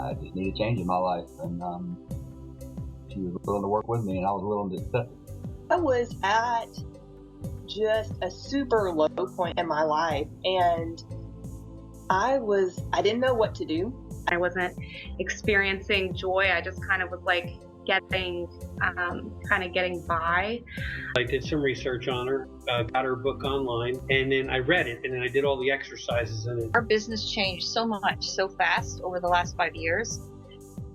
I just needed change in my life, and she was willing to work with me, and I was willing to accept it. I was at just a super low point in my life, and I didn't know what to do. I wasn't experiencing joy. I just kind of was like getting by. I did some research on her, got her book online, and then I read it, and then I did all the exercises in it. Our business changed so much, so fast over the last 5 years,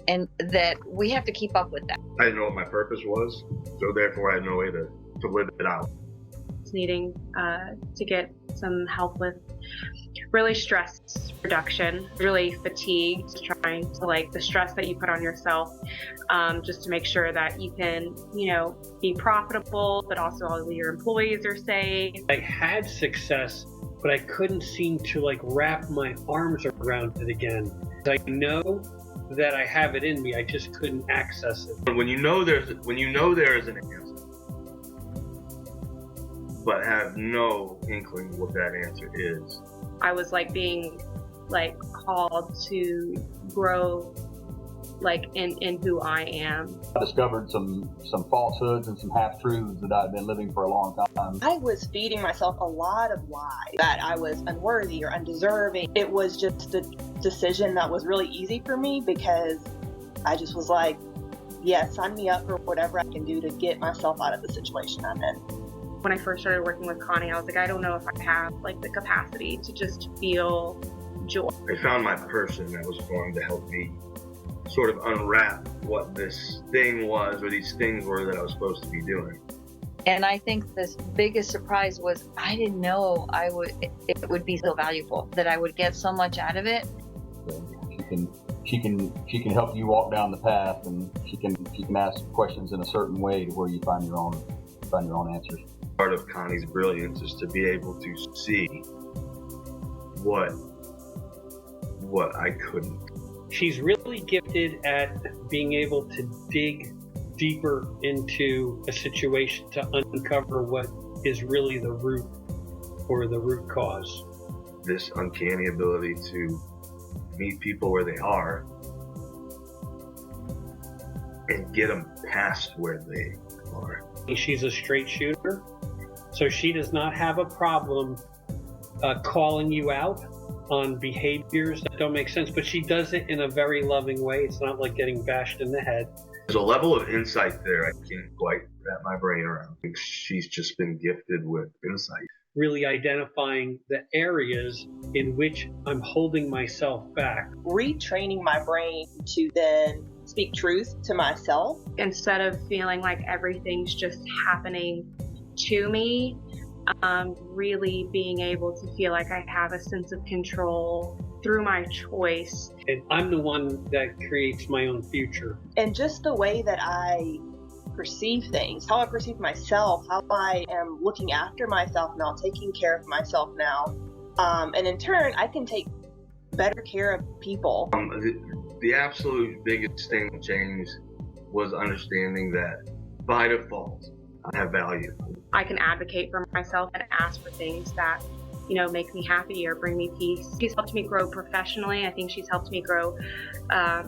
and that we have to keep up with that. I didn't know what my purpose was, so therefore I had no way to live it out. Needing to get some help with really stress reduction, really fatigued, trying to like the stress that you put on yourself, just to make sure that you can, be profitable, but also all of your employees are safe. I had success, but I couldn't seem to like wrap my arms around it again. I know that I have it in me, I just couldn't access it. When you know there is an answer, but have no inkling what that answer is. I was like being like called to grow like in who I am. I discovered some falsehoods and some half-truths that I'd been living for a long time. I was feeding myself a lot of lies, that I was unworthy or undeserving. It was just a decision that was really easy for me because I just was like, yeah, sign me up for whatever I can do to get myself out of the situation I'm in. When I first started working with Connie, I was like, I don't know if I have like the capacity to just feel joy. I found my person that was going to help me sort of unwrap what this thing was, or these things were that I was supposed to be doing. And I think the biggest surprise was I didn't know it would be so valuable, that I would get so much out of it. She can help you walk down the path, and she can ask questions in a certain way to where you find your own answers. Part of Connie's brilliance is to be able to see what I couldn't. She's really gifted at being able to dig deeper into a situation to uncover what is really the root or the root cause. This uncanny ability to meet people where they are and get them past where they are. She's a straight shooter, so she does not have a problem calling you out on behaviors that don't make sense, but she does it in a very loving way. It's not like getting bashed in the head. There's a level of insight there I can't quite wrap my brain around. She's just been gifted with insight. Really identifying the areas in which I'm holding myself back. Retraining my brain to then speak truth to myself. Instead of feeling like everything's just happening to me, really being able to feel like I have a sense of control through my choice. And I'm the one that creates my own future. And just the way that I perceive things, how I perceive myself, how I am looking after myself now, taking care of myself now. And in turn, I can take better care of people. The absolute biggest thing that changed was understanding that by default, I have value. I can advocate for myself and ask for things that, make me happy or bring me peace. She's helped me grow professionally. I think she's helped me grow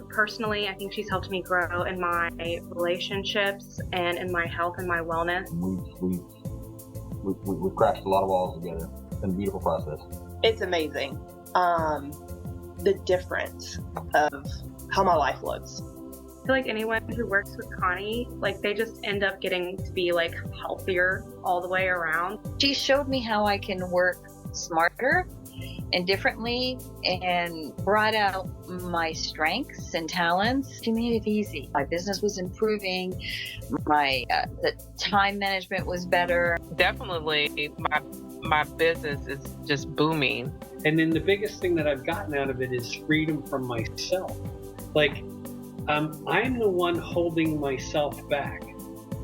personally. I think she's helped me grow in my relationships and in my health and my wellness. We've crashed a lot of walls together. It's been a beautiful process. It's amazing. The difference of how my life looks. I feel like anyone who works with Connie, they just end up getting to be healthier all the way around. She showed me how I can work smarter and differently and brought out my strengths and talents. She made it easy. My business was improving. The time management was better. Definitely, my business is just booming. And then the biggest thing that I've gotten out of it is freedom from myself. I'm the one holding myself back.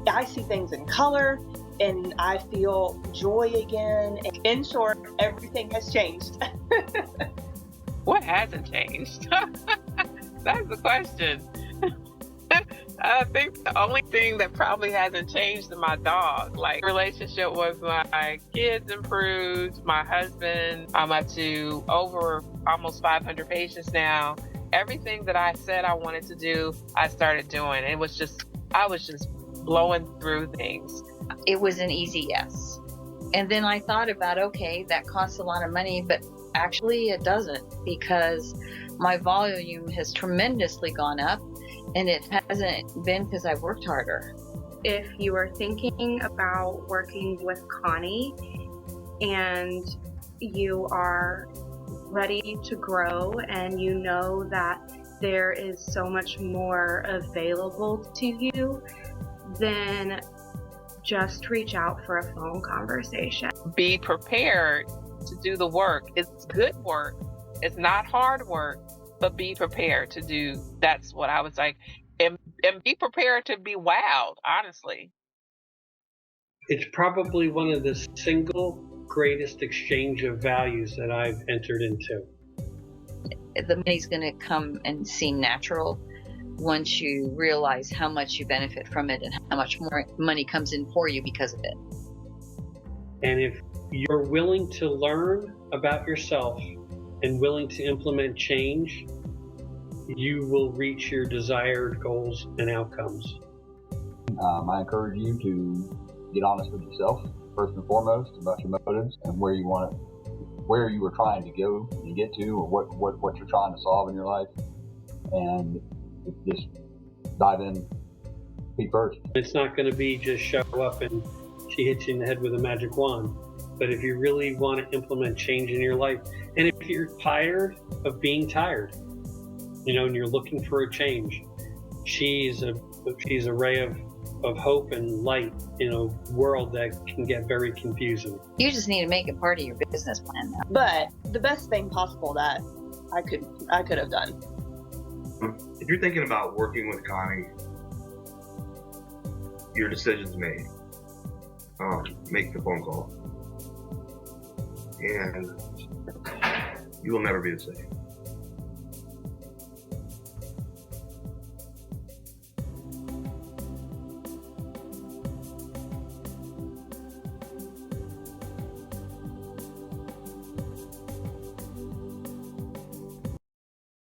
I see things in color and I feel joy again. In short, everything has changed. What hasn't changed? That's the question. I think the only thing that probably hasn't changed is my dog. Relationship with my kids improved, my husband. I'm up to over almost 500 patients now. everything that I said I wanted to do, I started doing. I was just blowing through things. It was an easy yes. And then I thought about, okay, that costs a lot of money, but actually it doesn't, because my volume has tremendously gone up, and it hasn't been because I've worked harder. If you are thinking about working with Connie and you are ready to grow and you know that there is so much more available to you, then just reach out for a phone conversation. Be prepared to do the work. It's good work. It's not hard work, but be prepared to do. That's what I was like. And be prepared to be wowed, honestly. It's probably one of the single greatest exchange of values that I've entered into. The money's going to come and seem natural once you realize how much you benefit from it and how much more money comes in for you because of it. And if you're willing to learn about yourself and willing to implement change, you will reach your desired goals and outcomes. I encourage you to get honest with yourself, first and foremost, about your motives and where you were trying to go and get to, or what you're trying to solve in your life, and just dive in feet first. It's not going to be just show up and she hits you in the head with a magic wand. But if you really want to implement change in your life, and if you're tired of being tired, and you're looking for a change, she's a ray of hope and light in a world that can get very confusing. You just need to make it part of your business plan now. But the best thing possible that I could have done. If you're thinking about working with Connie, your decision's made. Make the phone call, and you will never be the same.